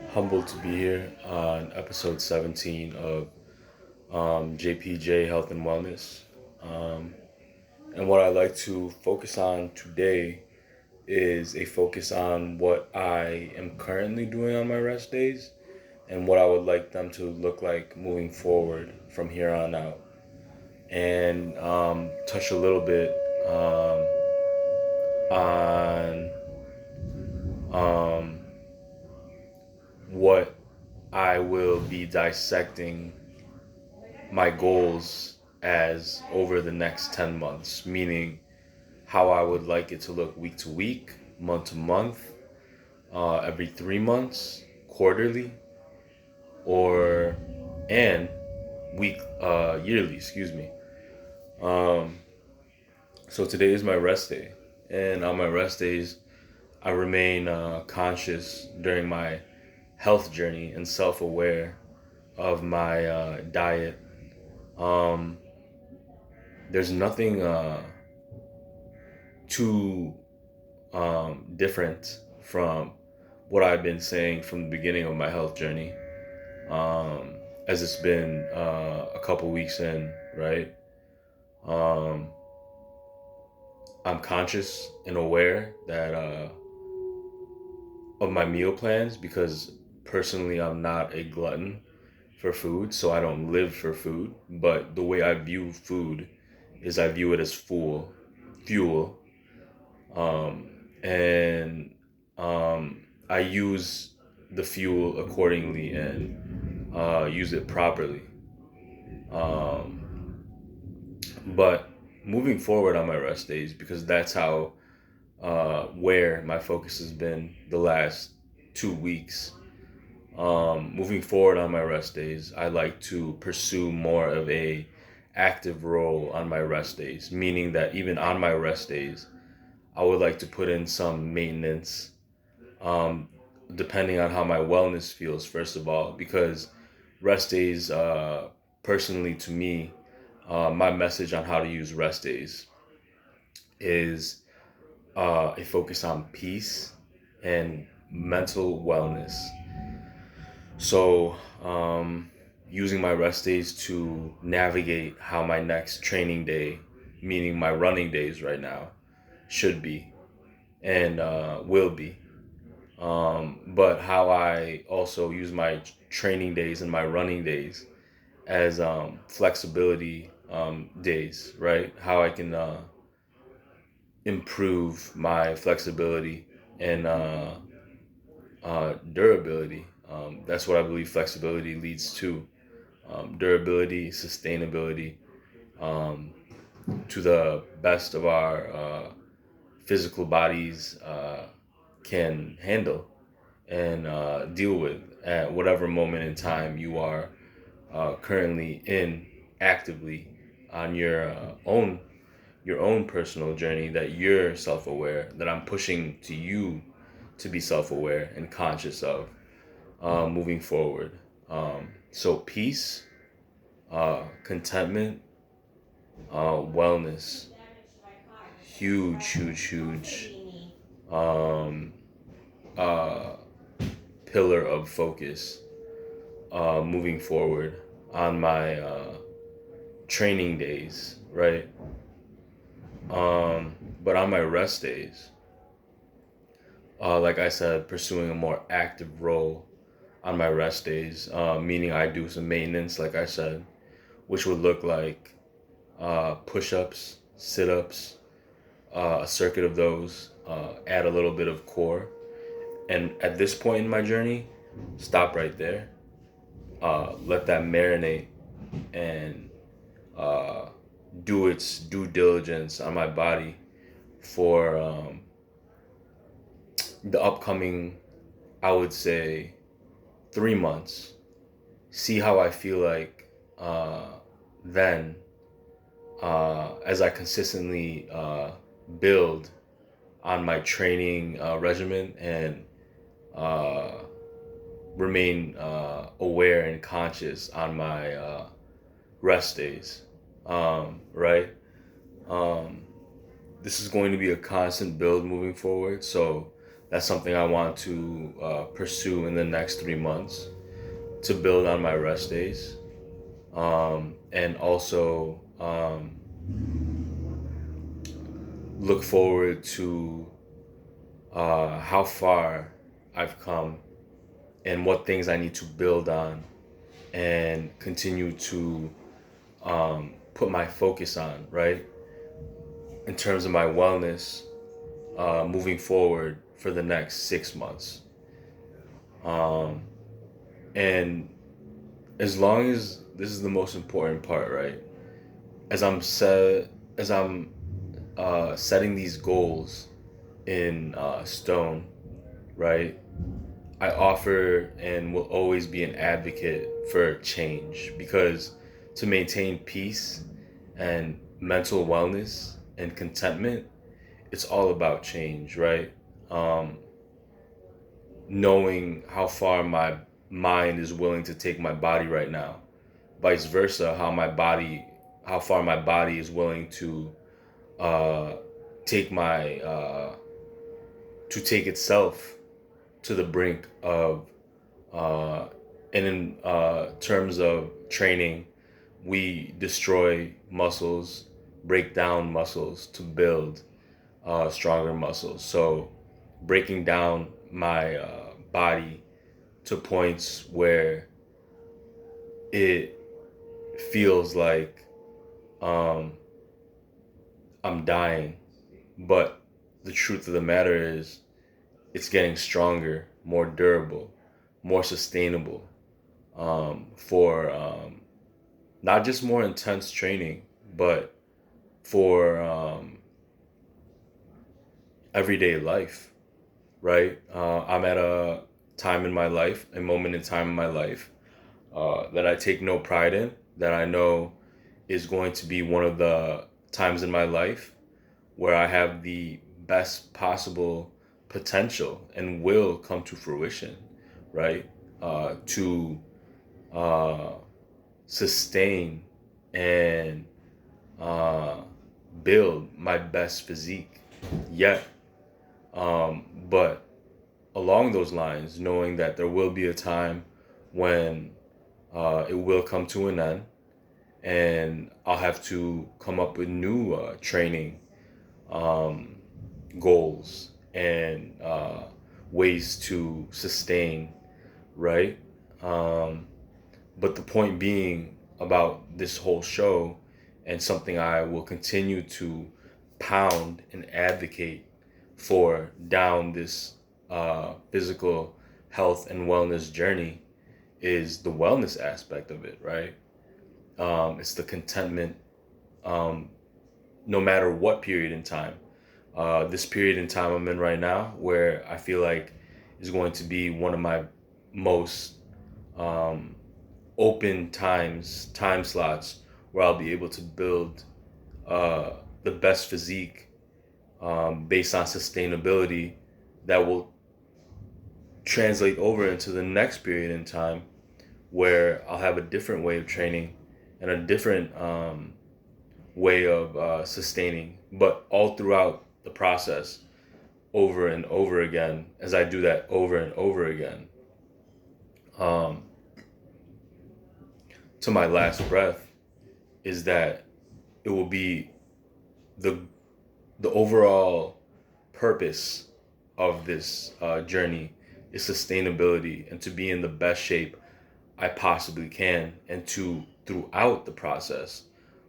Humbled to be here on episode 17 of JPJ Health and Wellness. Um, and what I like to focus on today is a focus on what I am currently doing on my rest days and what I would like them to look like moving forward from here on out. And touch a little bit on um, what I will be dissecting my goals as over the next 10 months, meaning how I would like it to look week to week, month to month, every 3 months, quarterly, or and yearly, excuse me. Um, so today is my rest day, and on my rest days, I remain conscious during my health journey and self-aware of my diet. Um, there's nothing too different from what I've been saying from the beginning of my health journey. Um, as it's been a couple weeks in, right? Um, I'm conscious and aware that of my meal plans because personally I'm not a glutton for food, so I don't live for food. But the way I view food is I view it as fuel, um, and I use the fuel accordingly and use it properly. Um, but moving forward on my rest days, because that's how where my focus has been the last 2 weeks. Moving forward on my rest days, I like to pursue more of a active role on my rest days, meaning that even on my rest days, I would like to put in some maintenance, um, depending on how my wellness feels, first of all, because rest days, personally to me, my message on how to use rest days is a focus on peace and mental wellness. So, using my rest days to navigate how my next training day, meaning my running days right now, should be and will be. But how I also use my training days and my running days as flexibility days, right? How I can improve my flexibility and durability. That's what I believe flexibility leads to. Durability, sustainability, um, to the best of our physical bodies can handle and deal with at whatever moment in time you are currently in actively on your own personal journey that you're self-aware that I'm pushing to you to be self-aware and conscious of moving forward. So peace, contentment, wellness, huge um, uh, pillar of focus moving forward on my training days, right? But on my rest days, like I said, pursuing a more active role on my rest days, meaning I do some maintenance, like I said, which would look like push ups, sit ups, a circuit of those, add a little bit of core. And at this point in my journey, stop right there, let that marinate and uh, do its due diligence on my body for the upcoming, I would say, 3 months. See how I feel like then as I consistently build on my training regimen and uh, remain aware and conscious on my rest days. Right? Um, this is going to be a constant build moving forward. So That's something I want to pursue in the next 3 months to build on my rest days. And also look forward to how far I've come and what things I need to build on and continue to put my focus on, right? In terms of my wellness, moving forward for the next 6 months. Um, and as long as this is the most important part, right? As I'm set, as I'm setting these goals in stone, right? I offer and will always be an advocate for change because to maintain peace and mental wellness and contentment, it's all about change, right? Um, Knowing how far my mind is willing to take my body right now, vice versa, how far my body is willing to uh, take my to take itself to the brink of and in terms of training, we destroy muscles, break down muscles to build stronger muscles. So breaking down my body to points where it feels like um, I'm dying, but the truth of the matter is it's getting stronger, more durable, more sustainable for not just more intense training, but for everyday life, right? I'm at a time in my life, a moment in time in my life that I take no pride in, that I know is going to be one of the times in my life where I have the best possible potential and will come to fruition, right? To uh, sustain and uh, build my best physique yet. But along those lines, knowing that there will be a time when it will come to an end and I'll have to come up with new training um, goals and ways to sustain, right? Um, but the point being about this whole show and something I will continue to pound and advocate for down this physical health and wellness journey is the wellness aspect of it, right? It's the contentment, um, no matter what period in time. This period in time I'm in right now, where I feel like is going to be one of my most um, open time slots where I'll be able to build the best physique based on sustainability that will translate over into the next period in time where I'll have a different way of training and a different way of sustaining, but all throughout the process, over and over again, as I do that over and over again, um, to my last breath, is that it will be the the overall purpose of this journey is sustainability and to be in the best shape I possibly can, and to throughout the process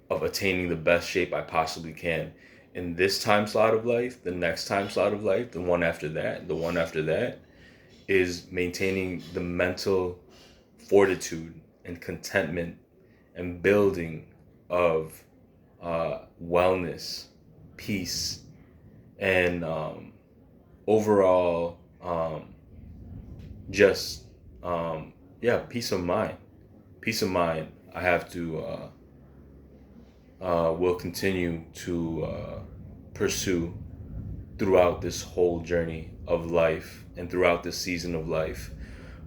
of attaining the best shape I possibly can in this time slot of life, the next time slot of life, the one after that, the one after that, is maintaining the mental fortitude and contentment and building of wellness, peace, and overall just yeah, peace of mind. Peace of mind. I have to will continue to pursue throughout this whole journey of life and throughout this season of life,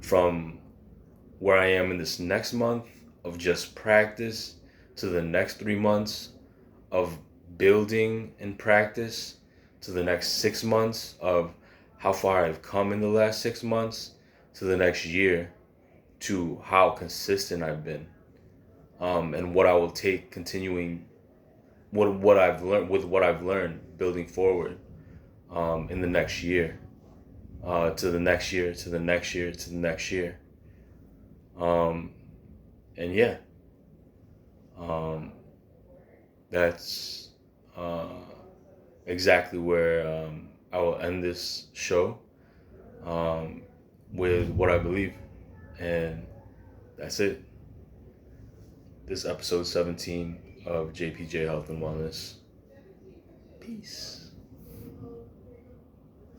from where I am in this next month of just practice to the next 3 months of building and practice to the next 6 months of how far I've come in the last 6 months to the next year to how consistent I've been, and what I will take continuing what I've learned with what I've learned building forward, in the next year, to the next year, to the next year, to the next year. Um, and yeah, um, that's uh, exactly where I will end this show, um, with what I believe. And that's it. This episode 17 of JPJ Health and Wellness. Peace.